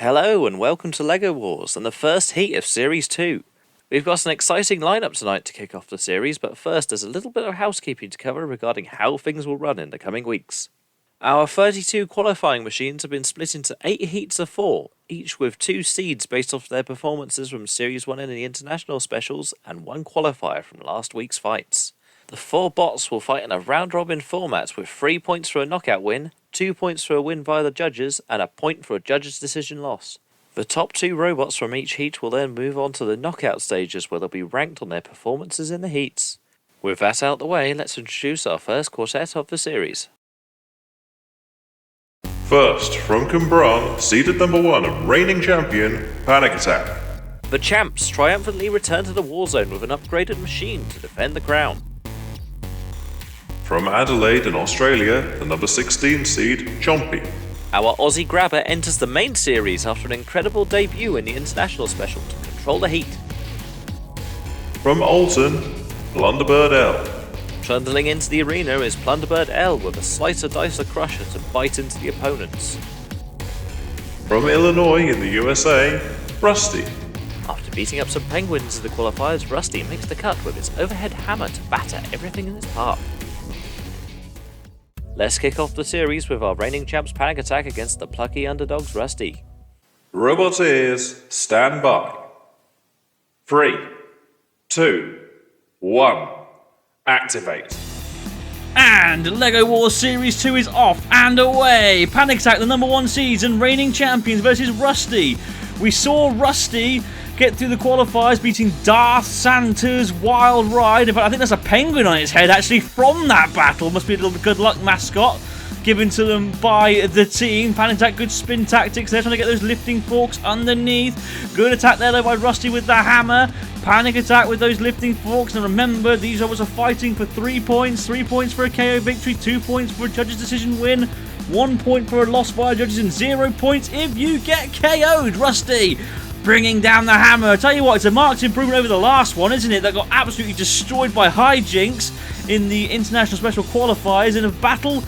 Hello and welcome to LEGO Wars and the first heat of Series 2. We've got an exciting lineup tonight to kick off the series, but first there's a little bit of housekeeping to cover regarding how things will run in the coming weeks. Our 32 qualifying machines have been split into 8 heats of 4, each with 2 seeds based off their performances from Series 1 in the International Specials and 1 qualifier from last week's fights. The 4 bots will fight in a round-robin format with 3 points for a knockout win, 2 points for a win via the judges, and a point for a judge's decision loss. The top 2 robots from each heat will then move on to the knockout stages where they'll be ranked on their performances in the heats. With that out the way, let's introduce our first quartet of the series. First, from Cambran, seeded number 1 and reigning champion, Panic Attack. The champs triumphantly return to the war zone with an upgraded machine to defend the crown. From Adelaide in Australia, the number 16 seed, Chompy. Our Aussie grabber enters the main series after an incredible debut in the International Special to control the heat. From Alton, Plunderbird L. Trundling into the arena is Plunderbird L with a slicer dicer crusher to bite into the opponents. From Illinois in the USA, Rusty. After beating up some penguins in the qualifiers, Rusty makes the cut with its overhead hammer to batter everything in its path. Let's kick off the series with our reigning champs Panic Attack against the plucky underdogs Rusty. Robot ears, stand by. 3, 2, 1, activate. And LEGO Wars Series 2 is off and away. Panic Attack, the number 1 seeds and reigning champions versus Rusty. We saw Rusty get through the qualifiers, beating Darth Santa's Wild Ride. In fact, I think there's a penguin on its head actually from that battle. Must be a little good luck mascot given to them by the team. Panic Attack, good spin tactics. They're trying to get those lifting forks underneath. Good attack there though by Rusty with the hammer. Panic Attack with those lifting forks. And remember, these robots are fighting for 3 points. 3 points for a KO victory, 2 points for a judge's decision win, 1 point for a loss by judges, and 0 points if you get KO'd. Rusty bringing down the hammer. I tell you what, it's a marked improvement over the last one, isn't it? That got absolutely destroyed by Hijinks in the International Special Qualifiers in a battle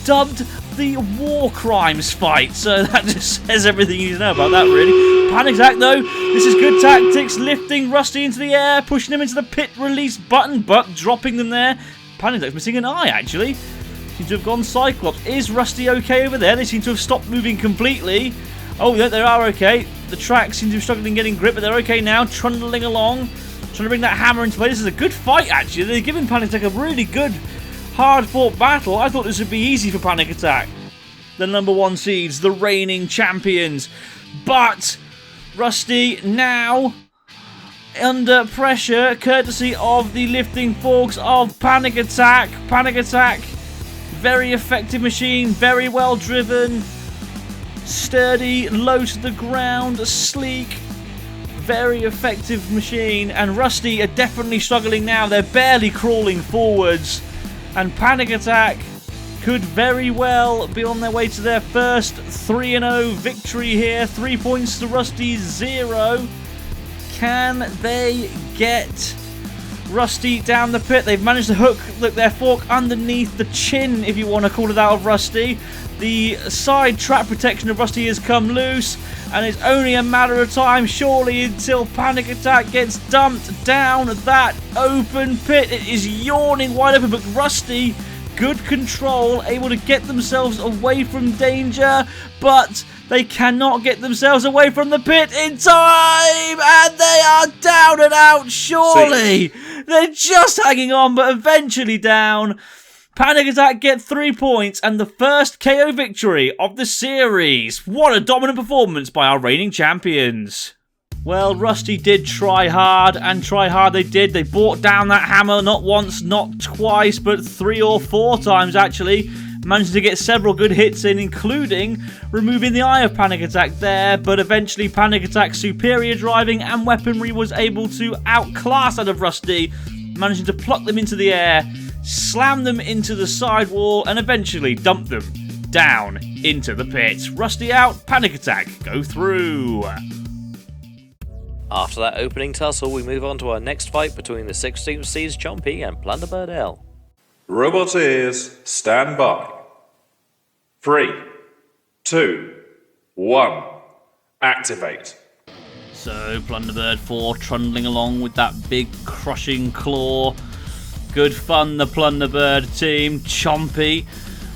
dubbed the War Crimes fight. So that just says everything you need to know about that, really. Panic Attack, though, this is good tactics. Lifting Rusty into the air, pushing him into the pit release button, but dropping them there. Panic Attack's missing an eye, actually. Seems to have gone Cyclops. Is Rusty okay over there? They seem to have stopped moving completely. Oh, yeah, they are okay. The track seems to be struggling getting grip, but they're okay now, trundling along, trying to bring that hammer into play. This is a good fight, actually. They're giving Panic Attack a really good, hard-fought battle. I thought this would be easy for Panic Attack. The number 1 seeds, the reigning champions. But Rusty now under pressure, courtesy of the lifting forks of Panic Attack. Panic Attack, very effective machine, very well driven. Sturdy, low to the ground, sleek, very effective machine. And Rusty are definitely struggling now. They're barely crawling forwards. And Panic Attack could very well be on their way to their first 3-0 victory here. 3 points to Rusty's 0. Can they get Rusty down the pit? They've managed to hook their fork underneath the chin, if you want to call it out, of Rusty. The side trap protection of Rusty has come loose, and it's only a matter of time, surely, until Panic Attack gets dumped down that open pit. It is yawning wide open, but Rusty, good control, able to get themselves away from danger, but they cannot get themselves away from the pit in time, and they are down and out, surely. They're just hanging on, but eventually down. Panic Attack get 3 points and the first KO victory of the series. What a dominant performance by our reigning champions. Well, Rusty did try hard, and try hard they did. They brought down that hammer not once, not twice, but 3 or 4 times actually. Managed to get several good hits in, including removing the eye of Panic Attack there, but eventually Panic Attack's superior driving and weaponry was able to outclass that of Rusty, managing to pluck them into the air, slam them into the sidewall, and eventually dump them down into the pit. Rusty out, Panic Attack go through. After that opening tussle, we move on to our next fight between the 16th seeds Chompy and Plunderbird L. Robot ears, stand by. 3, 2, 1, activate. So, Plunderbird 4 trundling along with that big crushing claw. Good fun, the Plunderbird team. Chompy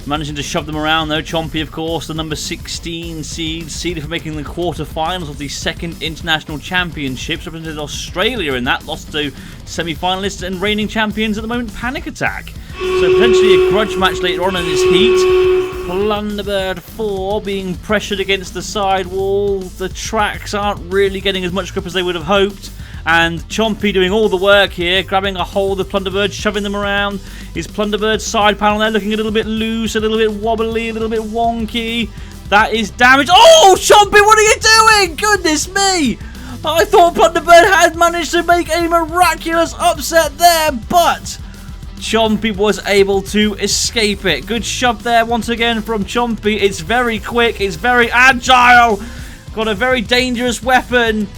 managing to shove them around though. Chompy, of course, the number 16 seeded for making the quarterfinals of the second international championships. Represented Australia in that, lost to semi-finalists and reigning champions at the moment, Panic Attack. So potentially a grudge match later on in this heat. Plunderbird 4 being pressured against the sidewall. The tracks aren't really getting as much grip as they would have hoped. And Chompy doing all the work here, grabbing a hold of Plunderbird, shoving them around. His Plunderbird side panel there looking a little bit loose, a little bit wobbly, a little bit wonky. That is damage. Oh, Chompy, what are you doing? Goodness me! I thought Plunderbird had managed to make a miraculous upset there, but Chompy was able to escape it. Good shove there once again from Chompy. It's very quick, it's very agile. Got a very dangerous weapon.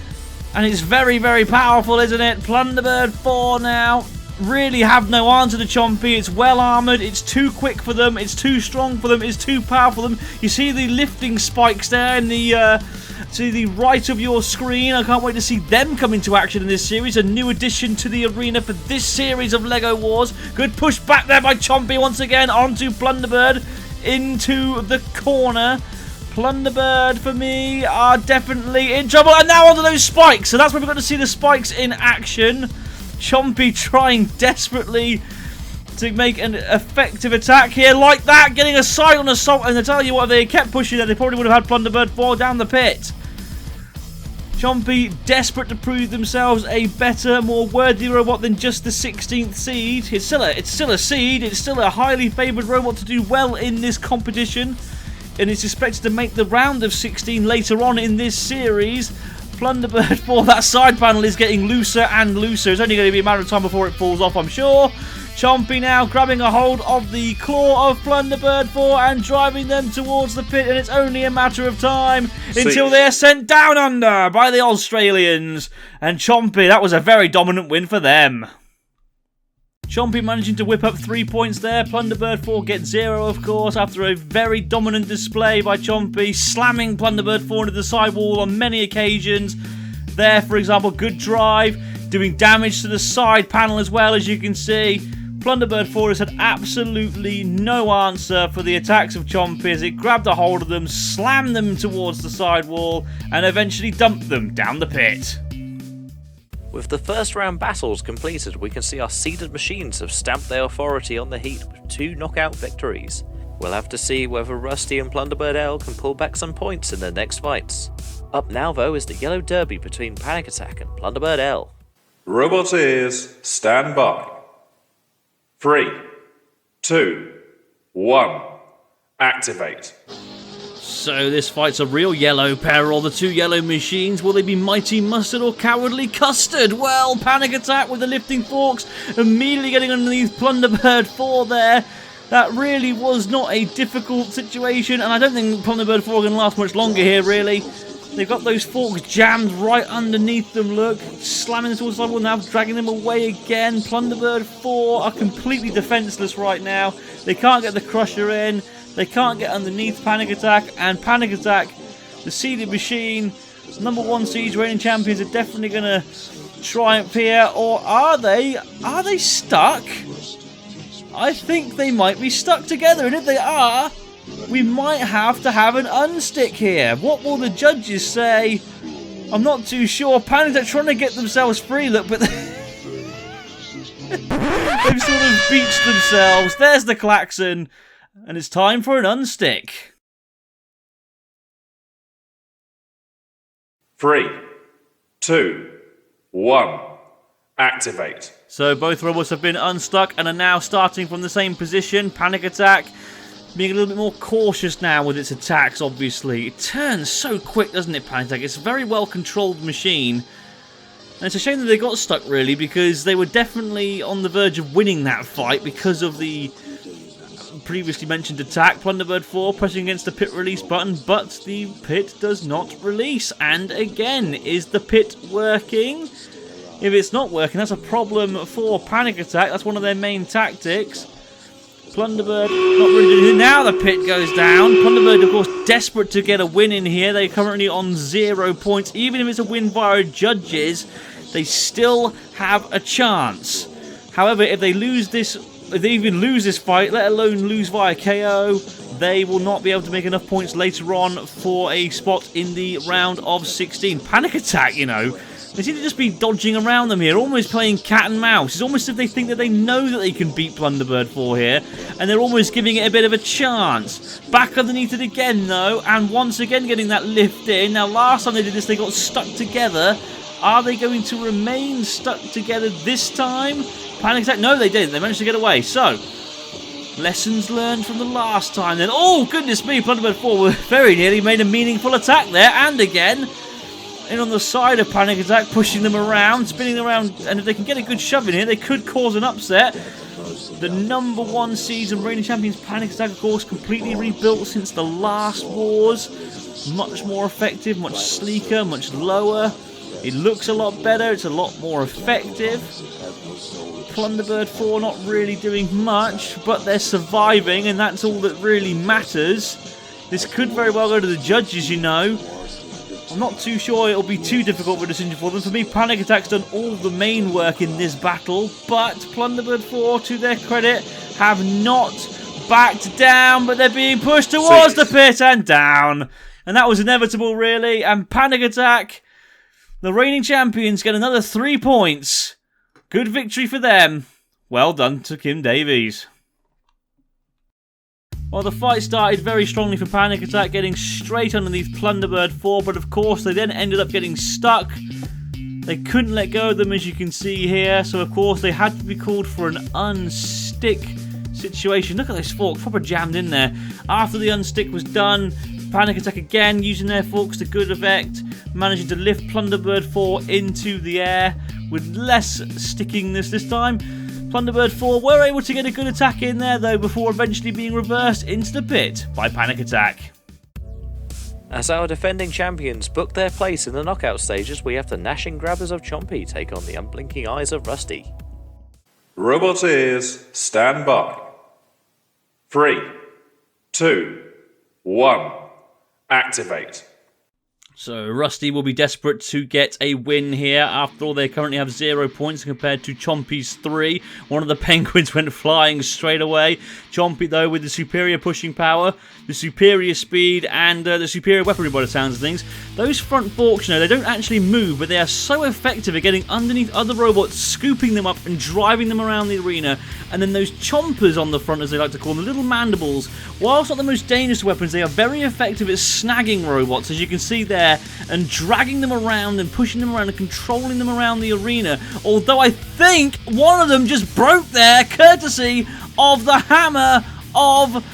And it's very, very powerful, isn't it? Plunderbird 4 now really have no answer to Chompy. It's well armoured. It's too quick for them. It's too strong for them. It's too powerful for them. You see the lifting spikes there in the to the right of your screen. I can't wait to see them come into action in this series. A new addition to the arena for this series of LEGO Wars. Good push back there by Chompy once again onto Plunderbird into the corner. Plunderbird, for me, are definitely in trouble. And now onto those spikes. So that's where we're going to see the spikes in action. Chompy trying desperately to make an effective attack here. Like that, getting a silent assault. And I tell you what, if they kept pushing there, they probably would have had Plunderbird 4 down the pit. Chompy desperate to prove themselves a better, more worthy robot than just the 16th seed. It's still a seed. It's still a highly favoured robot to do well in this competition. And it's expected to make the round of 16 later on in this series. Plunderbird 4, that side panel is getting looser and looser. It's only going to be a matter of time before it falls off, I'm sure. Chompy now grabbing a hold of the claw of Plunderbird 4 and driving them towards the pit. And it's only a matter of time until they're sent down under by the Australians. And Chompy, that was a very dominant win for them. Chompy managing to whip up 3 points there. Plunderbird 4 gets 0, of course, after a very dominant display by Chompy, slamming Plunderbird 4 into the sidewall on many occasions. There, for example, good drive, doing damage to the side panel as well, as you can see. Plunderbird 4 has had absolutely no answer for the attacks of Chompy as it grabbed a hold of them, slammed them towards the sidewall, and eventually dumped them down the pit. With the first round battles completed, we can see our seeded machines have stamped their authority on the heat with 2 knockout victories. We'll have to see whether Rusty and Plunderbird L can pull back some points in their next fights. Up now though is the yellow derby between Panic Attack and Plunderbird L. Robot ears, stand by. 3, 2, 1, activate. So this fight's a real yellow peril. The 2 yellow machines, will they be Mighty Mustard or Cowardly Custard? Well, Panic Attack with the lifting forks, immediately getting underneath Plunderbird 4 there. That really was not a difficult situation, and I don't think Plunderbird 4 can last much longer here, really. They've got those forks jammed right underneath them, look. Slamming them towards the sidewall now, dragging them away again. Plunderbird 4 are completely defenseless right now. They can't get the crusher in. They can't get underneath Panic Attack, and Panic Attack, the seeded machine, number 1 seed reigning champions, are definitely going to triumph here. Or are they? Are they stuck? I think they might be stuck together, and if they are, we might have to have an unstick here. What will the judges say? I'm not too sure. Panic Attack trying to get themselves free, look, but they've sort of beached themselves. There's the klaxon. And it's time for an unstick. 3, 2, 1, activate. So both robots have been unstuck and are now starting from the same position. Panic Attack being a little bit more cautious now with its attacks, obviously. It turns so quick, doesn't it, Panic Attack? It's a very well-controlled machine. And it's a shame that they got stuck, really, because they were definitely on the verge of winning that fight because of the previously mentioned attack. Plunderbird 4 pressing against the pit release button, but the pit does not release. And again, is the pit working? If it's not working, that's a problem for Panic Attack. That's one of their main tactics. Plunderbird not really doing anything. Now the pit goes down. Plunderbird, of course, desperate to get a win in here. They're currently on 0 points. Even if it's a win via judges, they still have a chance. However, if they lose this, if they even lose this fight, let alone lose via KO, they will not be able to make enough points later on for a spot in the round of 16. Panic Attack, you know. They seem to just be dodging around them here, almost playing cat and mouse. It's almost as if they think that they know that they can beat Plunderbird 4 here, and they're almost giving it a bit of a chance. Back underneath it again, though, and once again getting that lift in. Now, last time they did this, they got stuck together. Are they going to remain stuck together this time? Panic Attack? No, they didn't. They managed to get away. So, lessons learned from the last time then. Oh, goodness me, Plunderbird 4 very nearly made a meaningful attack there, and again. In on the side of Panic Attack, pushing them around, spinning around, and if they can get a good shove in here, they could cause an upset. The number 1 season reigning champions Panic Attack, of course, completely rebuilt since the last wars. Much more effective, much sleeker, much lower. It looks a lot better, it's a lot more effective. Plunderbird 4 not really doing much, but they're surviving, and that's all that really matters. This could very well go to the judges, you know. I'm not too sure it'll be too difficult of a decision for them. For me, Panic Attack's done all the main work in this battle, but Plunderbird 4, to their credit, have not backed down, but they're being pushed towards the pit and down. And that was inevitable, really. And Panic Attack, the reigning champions, get another 3 points. Good victory for them. Well done to Kim Davies. Well, the fight started very strongly for Panic Attack, getting straight underneath Plunderbird 4, but of course they then ended up getting stuck. They couldn't let go of them, as you can see here, so of course they had to be called for an unstick situation. Look at those forks, proper jammed in there. After the unstick was done, Panic Attack again using their forks to good effect, managing to lift Plunderbird 4 into the air with less stickingness this time. Plunderbird 4 were able to get a good attack in there, though, before eventually being reversed into the pit by Panic Attack. As our defending champions book their place in the knockout stages, we have the gnashing grabbers of Chompy take on the unblinking eyes of Rusty. Robot ears, stand by. 3, 2, 1, activate. So Rusty will be desperate to get a win here. After all, they currently have 0 points compared to Chompy's 3. One of the penguins went flying straight away. Chompy, though, with the superior pushing power, the superior speed, and the superior weaponry by the sounds of things. Those front forks, you know, they don't actually move, but they are so effective at getting underneath other robots, scooping them up and driving them around the arena. And then those chompers on the front, as they like to call them, the little mandibles, whilst not the most dangerous weapons, they are very effective at snagging robots, as you can see there, and dragging them around and pushing them around and controlling them around the arena. Although I think one of them just broke there, courtesy of the hammer of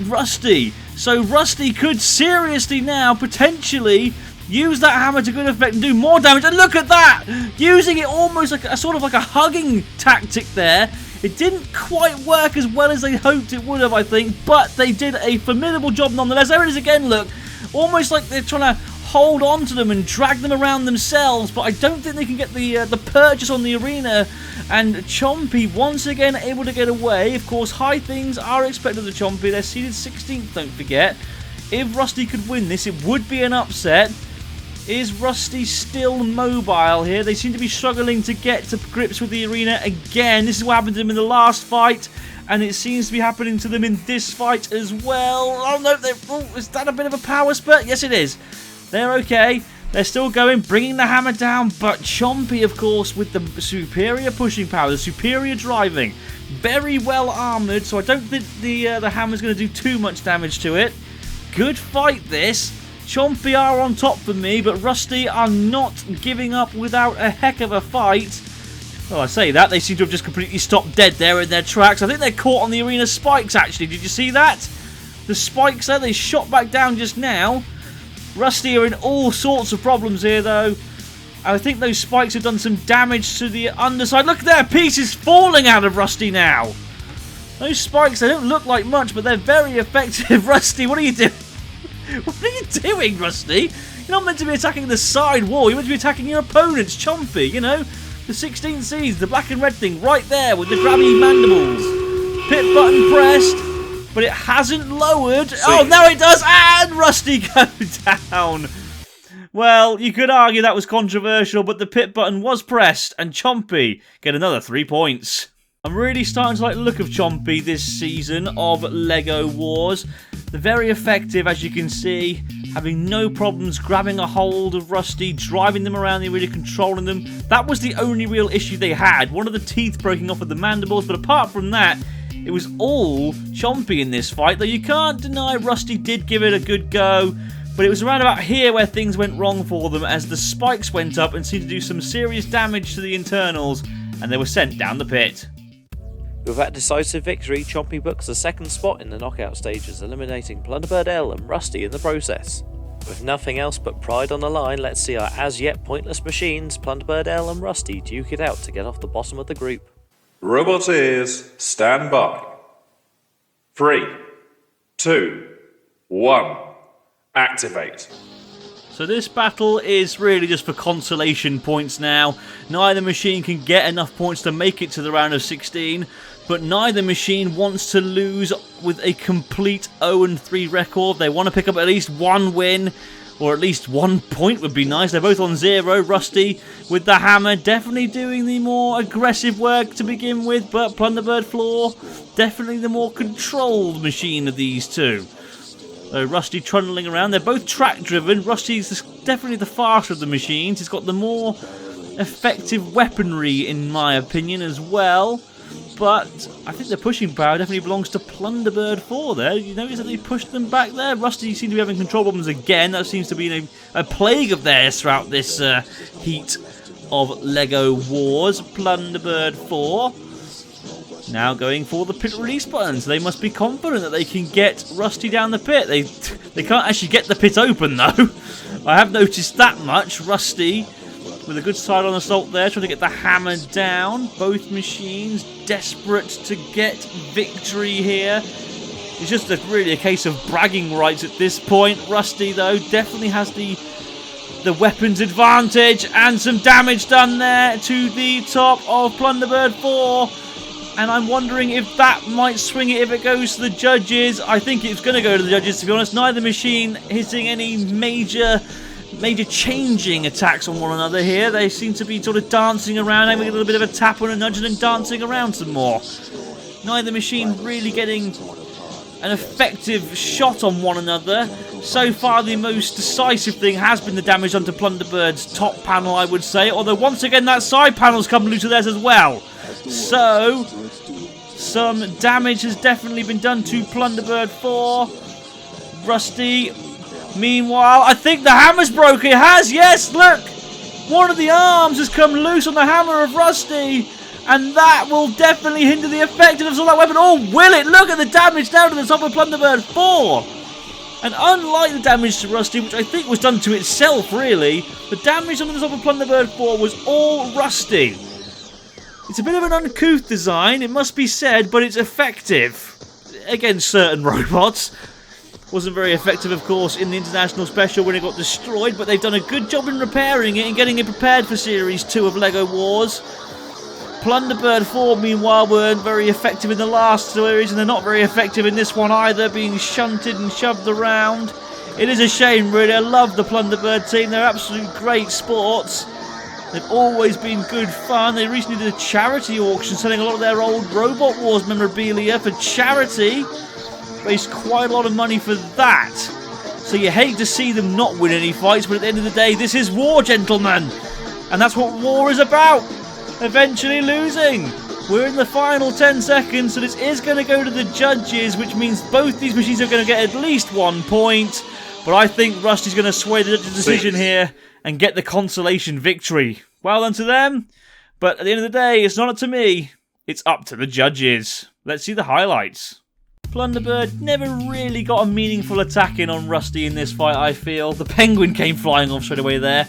Rusty. So Rusty could seriously now potentially use that hammer to good effect and do more damage. And look at that! Using it almost like a sort of like a hugging tactic there. It didn't quite work as well as they hoped it would have, I think, but they did a formidable job nonetheless. There it is again, look. Almost like they're trying to hold on to them and drag them around themselves, but I don't think they can get the purchase on the arena. And Chompy once again able to get away. Of course, high things are expected of Chompy. They're seeded 16th, don't forget. If Rusty could win this, it would be an upset. Is Rusty still mobile here? They seem to be struggling to get to grips with the arena again. This is what happened to them in the last fight, and it seems to be happening to them in this fight as well. Oh no, is that a bit of a power spurt? Yes, it is. They're okay. They're still going, bringing the hammer down, but Chompy, of course, with the superior pushing power, the superior driving, very well armoured, so I don't think the hammer's going to do too much damage to it. Good fight, this. Chompy are on top for me, but Rusty are not giving up without a heck of a fight. Well, I say that, they seem to have just completely stopped dead there in their tracks. I think they're caught on the arena spikes, actually. Did you see that? The spikes there, they shot back down just now. Rusty are in all sorts of problems here, though. I think those spikes have done some damage to the underside. Look there, pieces falling out of Rusty now. Those spikes, they don't look like much, but they're very effective. Rusty, what are you doing? What are you doing, Rusty? You're not meant to be attacking the side wall. You're meant to be attacking your opponent's Chompy, you know? The 16 seeds, the black and red thing, right there with the grabby mandibles. pit button pressed, but it hasn't lowered. Oh, now it does, and Rusty goes down. Well, you could argue that was controversial, but the pit button was pressed, and Chompy get another 3 points. I'm really starting to like the look of Chompy this season of LEGO Wars. They're very effective, as you can see, having no problems grabbing a hold of Rusty, driving them around, they're really controlling them. That was the only real issue they had, one of the teeth breaking off of the mandibles, but apart from that, it was all Chompy in this fight, though you can't deny Rusty did give it a good go. But it was around about here where things went wrong for them as the spikes went up and seemed to do some serious damage to the internals, and they were sent down the pit. With that decisive victory, Chompy books the second spot in the knockout stages, eliminating Plunderbird L and Rusty in the process. With nothing else but pride on the line, let's see our as-yet pointless machines, Plunderbird L and Rusty, duke it out to get off the bottom of the group. Robot ears, stand by. 3, 2, 1. Activate. So this battle is really just for consolation points now. Neither machine can get enough points to make it to the round of 16, but neither machine wants to lose with a complete 0-3 record. They want to pick up at least one win, or at least 1 point would be nice. They're both on 0. Rusty with the hammer, definitely doing the more aggressive work to begin with, but Plunderbird Floor, definitely the more controlled machine of these two. Rusty trundling around. They're both track-driven. Rusty's definitely the faster of the machines. He's got the more effective weaponry, in my opinion, as well. But I think the pushing power definitely belongs to Plunderbird 4 there. You notice that they pushed them back there? Rusty seems to be having control problems again. That seems to be a plague of theirs throughout this heat of LEGO Wars. Plunderbird 4 now going for the pit release button, so they must be confident that they can get Rusty down the pit. They can't actually get the pit open though. I have noticed that much. Rusty with a good side on assault there, trying to get the hammer down. Both machines desperate to get victory here. It's just really a case of bragging rights at this point. Rusty though definitely has the weapons advantage, and some damage done there to the top of Plunderbird 4. And I'm wondering if that might swing it if it goes to the judges. I think it's going to go to the judges, to be honest. Neither machine hitting any major changing attacks on one another here. They seem to be sort of dancing around, having a little bit of a tap and a nudge, and then dancing around some more. Neither machine really getting an effective shot on one another. So far, the most decisive thing has been the damage onto Plunderbird's top panel, I would say. Although, once again, that side panel's come loose to theirs as well. So, some damage has definitely been done to Plunderbird 4. Rusty, meanwhile, I think the hammer's broken. It has, yes, look! One of the arms has come loose on the hammer of Rusty. And that will definitely hinder the effectiveness of that weapon. Oh, will it? Look at the damage down to the top of Plunderbird 4. And unlike the damage to Rusty, which I think was done to itself, really, the damage on the top of Plunderbird 4 was all Rusty. It's a bit of an uncouth design, it must be said, but it's effective against certain robots. Wasn't very effective, of course, in the International Special when it got destroyed, but they've done a good job in repairing it and getting it prepared for Series 2 of LEGO Wars. Plunderbird 4, meanwhile, weren't very effective in the last series, and they're not very effective in this one either, being shunted and shoved around. It is a shame, really. I love the Plunderbird team. They're absolute great sports. They've always been good fun. They recently did a charity auction selling a lot of their old Robot Wars memorabilia for charity. Raised quite a lot of money for that. So you hate to see them not win any fights, but at the end of the day, this is war, gentlemen. And that's what war is about. Eventually losing. We're in the final 10 seconds, so this is going to go to the judges, which means both these machines are going to get at least 1 point. But I think Rusty's going to sway the judges' decision here and get the consolation victory. Well done to them, but at the end of the day, it's not up to me. It's up to the judges. Let's see the highlights. Plunderbird never really got a meaningful attack in on Rusty in this fight, I feel. The penguin came flying off straight away there.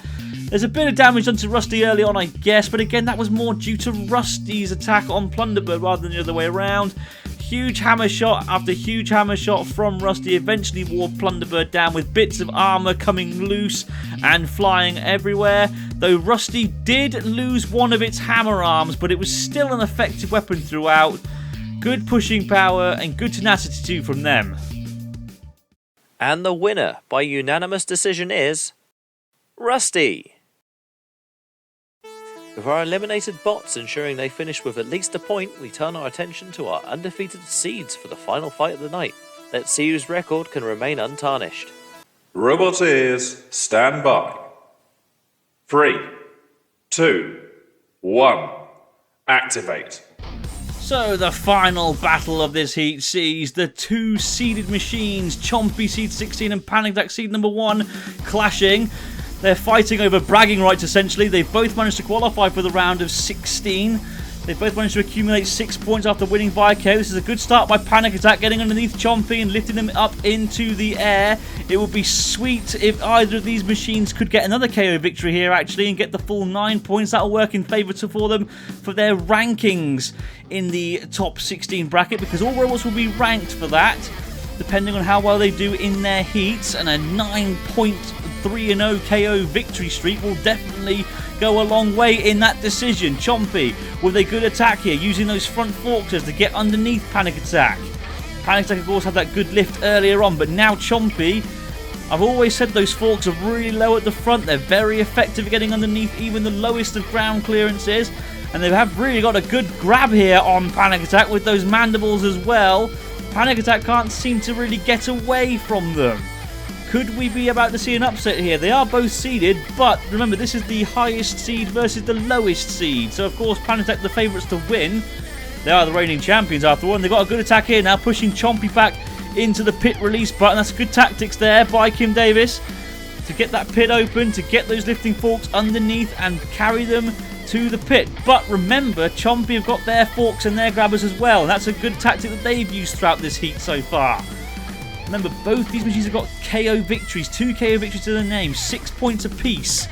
There's a bit of damage done to Rusty early on, I guess, but again, that was more due to Rusty's attack on Plunderbird rather than the other way around. Huge hammer shot after huge hammer shot from Rusty eventually wore Plunderbird down with bits of armour coming loose and flying everywhere. Though Rusty did lose one of its hammer arms, but it was still an effective weapon throughout. Good pushing power and good tenacity too from them. And the winner by unanimous decision is Rusty. With our eliminated bots ensuring they finish with at least a point, we turn our attention to our undefeated seeds for the final fight of the night. Let's see whose record can remain untarnished. Robot ears, stand by. 3, 2, 1, activate. So the final battle of this heat sees the two seeded machines, Chompy seed 16 and Panic Attack seed number 1, clashing. They're fighting over bragging rights essentially. They've both managed to qualify for the round of 16. They've both managed to accumulate 6 points after winning by KO. This is a good start by Panic Attack, getting underneath Chompy and lifting them up into the air. It would be sweet if either of these machines could get another KO victory here actually and get the full 9 points. That'll work in favour for them for their rankings in the top 16 bracket, because all robots will be ranked for that depending on how well they do in their heats, and a 9.3-0 KO victory streak will definitely go a long way in that decision. Chompy with a good attack here, using those front forks to get underneath Panic Attack. Panic Attack of course had that good lift earlier on, but now Chompy, I've always said those forks are really low at the front. They're very effective at getting underneath even the lowest of ground clearances, and they have really got a good grab here on Panic Attack with those mandibles as well. Panic Attack can't seem to really get away from them. Could we be about to see an upset here? They are both seeded, but remember, this is the highest seed versus the lowest seed. So, of course, Panic Attack the favourites to win. They are the reigning champions after all. They've got a good attack here now, pushing Chompy back into the pit release button. That's good tactics there by Kim Davis to get that pit open, to get those lifting forks underneath and carry them to the pit. But remember, Chompy have got their forks and their grabbers as well. And that's a good tactic that they've used throughout this heat so far. Remember, both these machines have got KO victories, 2 KO victories to their name, 6 points apiece.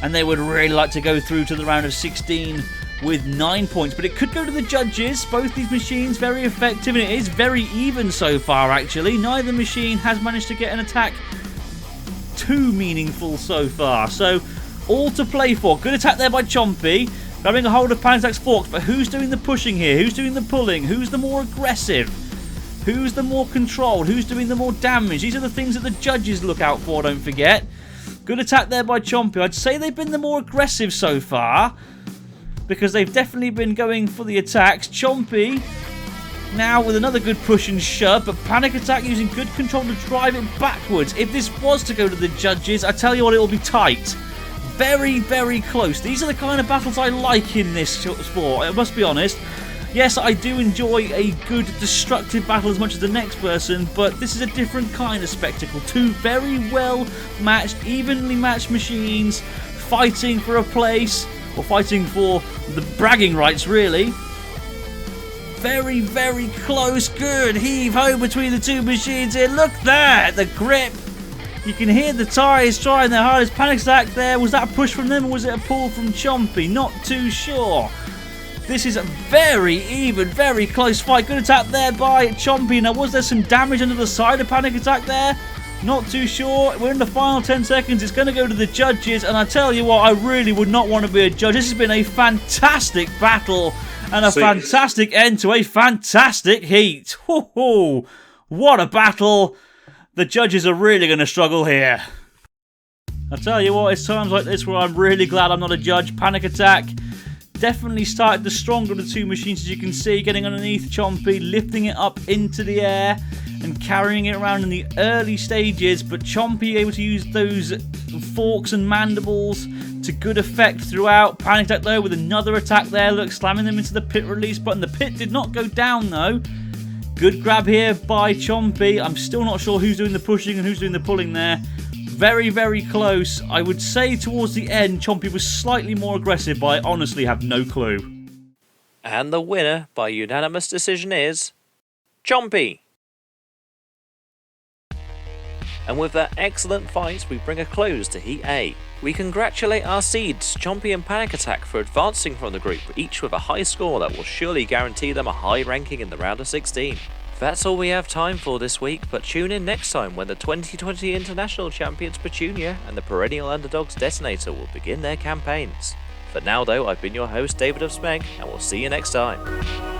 And they would really like to go through to the round of 16 with 9 points. But it could go to the judges. Both these machines very effective, and it is very even so far actually. Neither machine has managed to get an attack too meaningful so far. So all to play for. Good attack there by Chompy, grabbing a hold of Panic Attack's forks. But who's doing the pushing here? Who's doing the pulling? Who's the more aggressive? Who's the more controlled? Who's doing the more damage? These are the things that the judges look out for, don't forget. Good attack there by Chompy. I'd say they've been the more aggressive so far, because they've definitely been going for the attacks. Chompy now with another good push and shove, but Panic Attack using good control to drive it backwards. If this was to go to the judges, I tell you what, it will be tight. Very, very close. These are the kind of battles I like in this sport, I must be honest. Yes, I do enjoy a good destructive battle as much as the next person, but this is a different kind of spectacle. Two very well matched, evenly matched machines fighting for a place, or fighting for the bragging rights really. Very, very close. Good heave-ho between the two machines here. Look there, the grip. You can hear the tyres trying their hardest. Panic Attack there. Was that a push from them or was it a pull from Chompy? Not too sure. This is a very even, very close fight. Good attack there by Chompy. Now, was there some damage under the side of Panic Attack there? Not too sure. We're in the final 10 seconds. It's going to go to the judges. And I tell you what, I really would not want to be a judge. This has been a fantastic battle and a fantastic end to a fantastic heat. Woohoo! What a battle. The judges are really going to struggle here. I tell you what, it's times like this where I'm really glad I'm not a judge. Panic Attack definitely started the stronger of the two machines, as you can see, getting underneath Chompy, lifting it up into the air and carrying it around in the early stages, but Chompy able to use those forks and mandibles to good effect throughout. Panic Attack though with another attack there, look, slamming them into the pit release button. The pit did not go down though. Good grab here by Chompy. I'm still not sure who's doing the pushing and who's doing the pulling there. Very, very close. I would say towards the end, Chompy was slightly more aggressive, but I honestly have no clue. And the winner by unanimous decision is Chompy. And with that excellent fight, we bring a close to Heat A. We congratulate our seeds, Chompy and Panic Attack, for advancing from the group, each with a high score that will surely guarantee them a high ranking in the round of 16. That's all we have time for this week, but tune in next time when the 2020 International Champions Petunia and the perennial underdogs Detonator will begin their campaigns. For now though, I've been your host David of Smeg, and we'll see you next time.